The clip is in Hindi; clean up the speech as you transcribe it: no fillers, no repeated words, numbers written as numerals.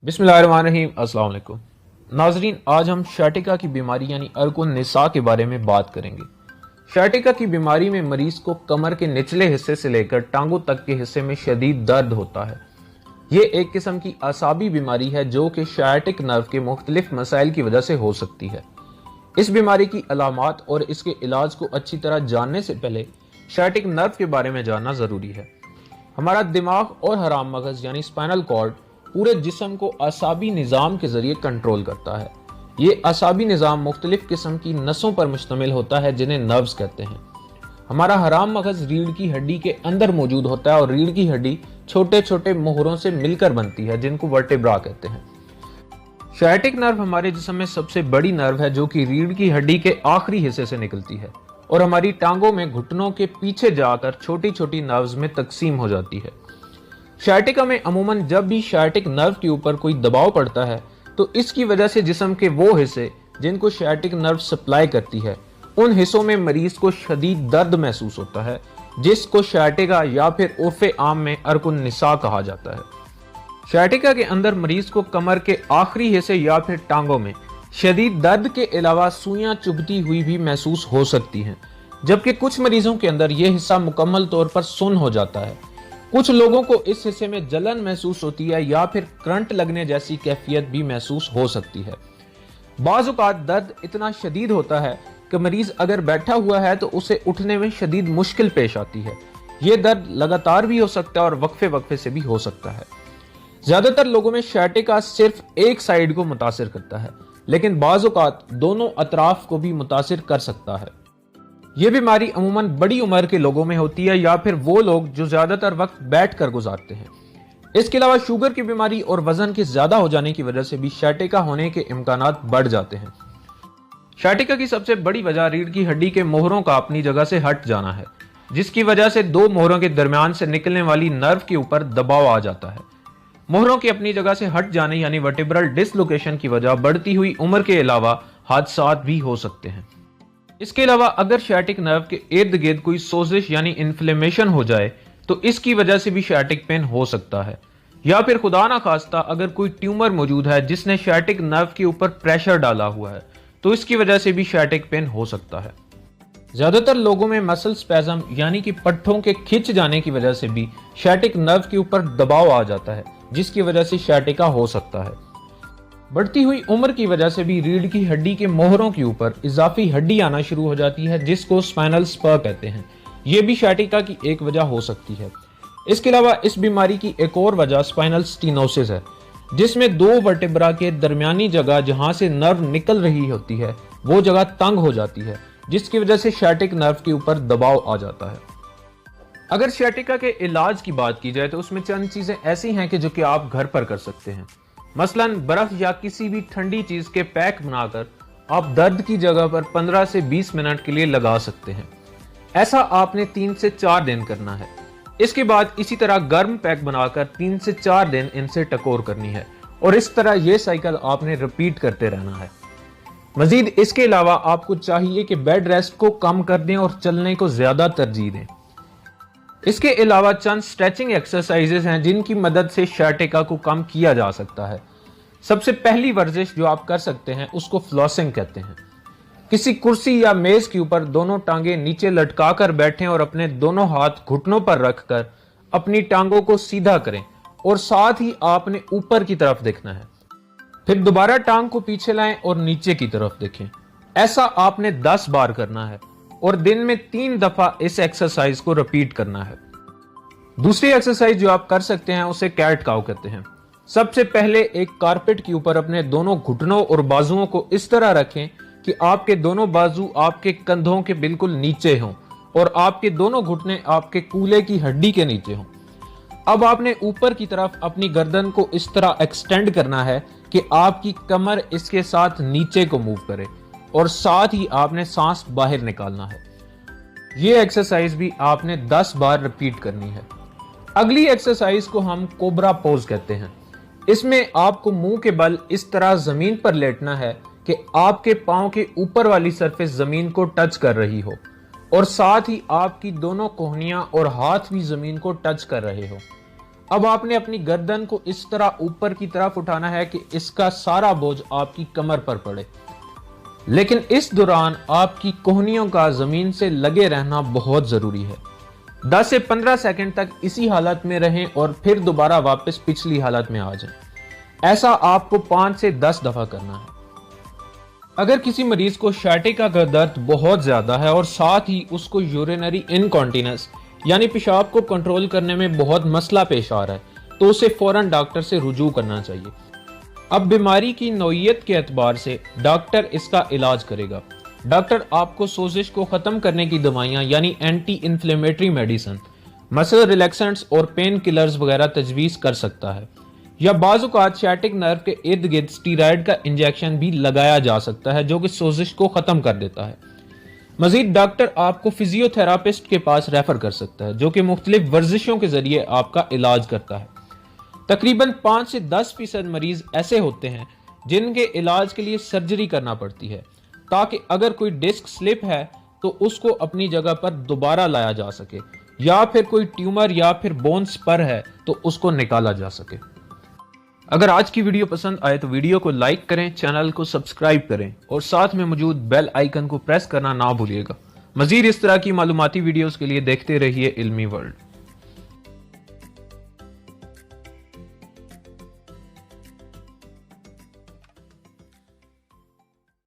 बिस्मिल्लाहिर्रहमानिर्रहीम। अस्सलाम वालेकुम नाजरीन, आज हम शाटिका की बीमारी यानी अर्कुन निसा के बारे में बात करेंगे। शाटिका की बीमारी में मरीज को कमर के निचले हिस्से से लेकर टांगों तक के हिस्से में शदीद दर्द होता है। ये एक किस्म की असाबी बीमारी है जो कि शाटिक नर्व के मुख्तलिफ मसाइल की वजह से हो सकती है। इस बीमारी की अलामात और इसके इलाज को अच्छी तरह जानने से पहले शाटिक नर्व के बारे में जानना ज़रूरी है। हमारा दिमाग और हराम मगज यानी स्पाइनल कॉर्ड पूरे जिस्म को असाबी निज़ाम के जरिए कंट्रोल करता है। ये असाबी निज़ाम मुख्तलिफ किस्म की नसों पर मुश्तमिल होता है जिन्हें नर्व्स कहते हैं। हमारा हराम मगज रीढ़ की हड्डी के अंदर मौजूद होता है और रीढ़ की हड्डी छोटे छोटे मोहरों से मिलकर बनती है जिनको वर्टेब्रा कहते हैं। शाइटिक नर्व हमारे जिस्म में सबसे बड़ी नर्व है जो कि रीढ़ की हड्डी के आखिरी हिस्से से निकलती है और हमारी टांगों में घुटनों के पीछे जाकर छोटी छोटी नर्व्स में तकसीम हो जाती है। शाइटिका में अमूमन जब भी शाइटिक नर्व के ऊपर कोई दबाव पड़ता है तो इसकी वजह से जिस्म के वो हिस्से जिनको शाइटिक नर्व सप्लाई करती है उन हिस्सों में मरीज को शदीद दर्द महसूस होता है जिसको शाइटिका या फिर उर्फे आम में अर्कुन निसा कहा जाता है। शाइटिका के अंदर मरीज को कमर के आखिरी हिस्से या फिर टांगों में शदीद दर्द के अलावा सुइयां चुभती हुई भी महसूस हो सकती हैं, जबकि कुछ मरीजों के अंदर यह हिस्सा मुकम्मल तौर पर सुन्न हो जाता है। कुछ लोगों को इस हिस्से में जलन महसूस होती है या फिर करंट लगने जैसी कैफियत भी महसूस हो सकती है। बाज़ औक़ात दर्द इतना शदीद होता है कि मरीज अगर बैठा हुआ है तो उसे उठने में शदीद मुश्किल पेश आती है। ये दर्द लगातार भी हो सकता है और वक्फे वक्फे से भी हो सकता है। ज्यादातर लोगों में शाइटिका सिर्फ एक साइड को मुतासिर करता है, लेकिन बाज़ औक़ात दोनों अतराफ को भी मुतासिर कर सकता है। ये बीमारी अमूमन बड़ी उम्र के लोगों में होती है या फिर वो लोग जो ज्यादातर वक्त बैठकर गुजारते हैं। इसके अलावा शुगर की बीमारी और वजन के ज्यादा हो जाने की वजह से भी शाइटिका होने के इम्कानात बढ़ जाते हैं। शाइटिका की सबसे बड़ी वजह रीढ़ की हड्डी के मोहरों का अपनी जगह से हट जाना है, जिसकी वजह से दो मोहरों के दरमियान से निकलने वाली नर्व के ऊपर दबाव आ जाता है। मोहरों के अपनी जगह से हट जाने यानी वर्टेब्रल डिसलोकेशन की वजह बढ़ती हुई उम्र के अलावा हादसात भी हो सकते हैं। इसके अलावा अगर शाइटिक नर्व के इर्द गिर्द कोई सोजिश यानी इन्फ्लेमेशन हो जाए तो इसकी वजह से भी शाइटिक पेन हो सकता है, या फिर खुदा ना खास्ता अगर कोई ट्यूमर मौजूद है जिसने शाइटिक नर्व के ऊपर प्रेशर डाला हुआ है तो इसकी वजह से भी शाइटिक पेन हो सकता है। ज्यादातर लोगों में मसल स्पैज़म यानी कि पट्ठों के खिंच जाने की वजह से भी शाइटिक नर्व के ऊपर दबाव आ जाता है जिसकी वजह से शाइटिका हो सकता है। बढ़ती हुई उम्र की वजह से भी रीढ़ की हड्डी के मोहरों के ऊपर इजाफी हड्डी आना शुरू हो जाती है जिसको स्पाइनल स्पर कहते हैं। यह भी शाइटिका की एक वजह हो सकती है। इसके अलावा इस बीमारी की एक और वजह स्पाइनल स्टीनोसिस है, जिसमें दो वर्टेब्रा के दरमियानी जगह जहां से नर्व निकल रही होती है वो जगह तंग हो जाती है, जिसकी वजह से शाइटिक नर्व के ऊपर दबाव आ जाता है। अगर शाइटिका के इलाज की बात की जाए तो उसमें चंद चीजें ऐसी हैं कि जो कि आप घर पर कर सकते हैं। मसलन बर्फ या किसी भी ठंडी चीज के पैक बनाकर आप दर्द की जगह पर 15 से 20 मिनट के लिए लगा सकते हैं। ऐसा आपने 3 से 4 दिन करना है। इसके बाद इसी तरह गर्म पैक बनाकर 3 से 4 दिन इनसे टकोर करनी है और इस तरह यह साइकिल आपने रिपीट करते रहना है। मजीद इसके अलावा आपको चाहिए कि बेड रेस्ट को कम कर दें और चलने को ज्यादा तरजीह दें। इसके अलावा चंद स्ट्रेचिंग एक्सरसाइजेस हैं जिनकी मदद से शाइटिका को कम किया जा सकता है। सबसे पहली वर्जिश जो आप कर सकते हैं उसको फ्लॉसिंग कहते हैं। किसी कुर्सी या मेज के ऊपर दोनों टांगे नीचे लटका कर बैठें और अपने दोनों हाथ घुटनों पर रखकर अपनी टांगों को सीधा करें और साथ ही आपने ऊपर की तरफ देखना है। फिर दोबारा टांग को पीछे लाएं और नीचे की तरफ देखें। ऐसा आपने 10 बार करना है और दिन में 3 दफा इस एक्सरसाइज को रिपीट करना है। दूसरी एक्सरसाइज जो आप कर सकते हैं उसे कैट काउ कहते हैं। सबसे पहले एक कारपेट के ऊपर अपने दोनों घुटनों और बाजुओं को इस तरह रखें कि आपके दोनों बाजू आपके कंधों के बिल्कुल नीचे हों और आपके दोनों घुटने आपके कूल्हे की हड्डी के नीचे हों। अब आपने ऊपर की तरफ अपनी गर्दन को इस तरह एक्सटेंड करना है कि आपकी कमर इसके साथ नीचे को मूव करे और साथ ही आपने सांस बाहर निकालना है। यह एक्सरसाइज भी आपने 10 बार रिपीट करनी है। अगली एक्सरसाइज को हम कोबरा पोज कहते हैं। इसमें आपको मुंह के बल इस तरह जमीन पर लेटना है कि आपके पांव के ऊपर वाली सरफेस जमीन को टच कर रही हो और साथ ही आपकी दोनों कोहनियां और हाथ भी जमीन को टच कर रहे हो। अब आपने अपनी गर्दन को इस तरह ऊपर की तरफ उठाना है कि इसका सारा बोझ आपकी कमर पर पड़े, लेकिन इस दौरान आपकी कोहनियों का जमीन से लगे रहना बहुत जरूरी है। 10 से 15 सेकंड तक इसी हालत में रहें और फिर दोबारा वापस पिछली हालत में आ जाएं। ऐसा आपको 5 से 10 दफा करना है। अगर किसी मरीज को शाटिका का दर्द बहुत ज्यादा है और साथ ही उसको यूरिनरी इनकॉन्टिनेंस यानी पेशाब को कंट्रोल करने में बहुत मसला पेश आ रहा है, तो उसे फौरन डॉक्टर से रुजू करना चाहिए। अब बीमारी की नौइयत के एतबार से डॉक्टर इसका इलाज करेगा। डॉक्टर आपको सोजिश को खत्म करने की दवाइयां यानी anti inflammatory medicine, muscle relaxants और पेन किलर्स वगैरह तजवीज़ कर सकता है, या बाज़-औक़ात शाटिक नर्व के इर्द गिर्द स्टीरॉयड का इंजेक्शन भी लगाया जा सकता है जो कि सोजिश को ख़त्म कर देता है। मजीद डॉक्टर आपको फिजियोथेरापिस्ट के पास रेफर कर सकता है जो कि मुख्तलिफ वर्जिशों के जरिए आपका इलाज करता है। तकरीबन 5 से 10% मरीज ऐसे होते हैं जिनके इलाज के लिए सर्जरी करना पड़ती है, ताकि अगर कोई डिस्क स्लिप है तो उसको अपनी जगह पर दोबारा लाया जा सके, या फिर कोई ट्यूमर या फिर बोन स्पर है तो उसको निकाला जा सके। अगर आज की वीडियो पसंद आए तो वीडियो को लाइक करें, चैनल को सब्सक्राइब करें और साथ में मौजूद बेल आइकन को प्रेस करना ना भूलिएगा। मजीद इस तरह की मालूमाती वीडियोस के लिए देखते रहिए इल्मी वर्ल्ड।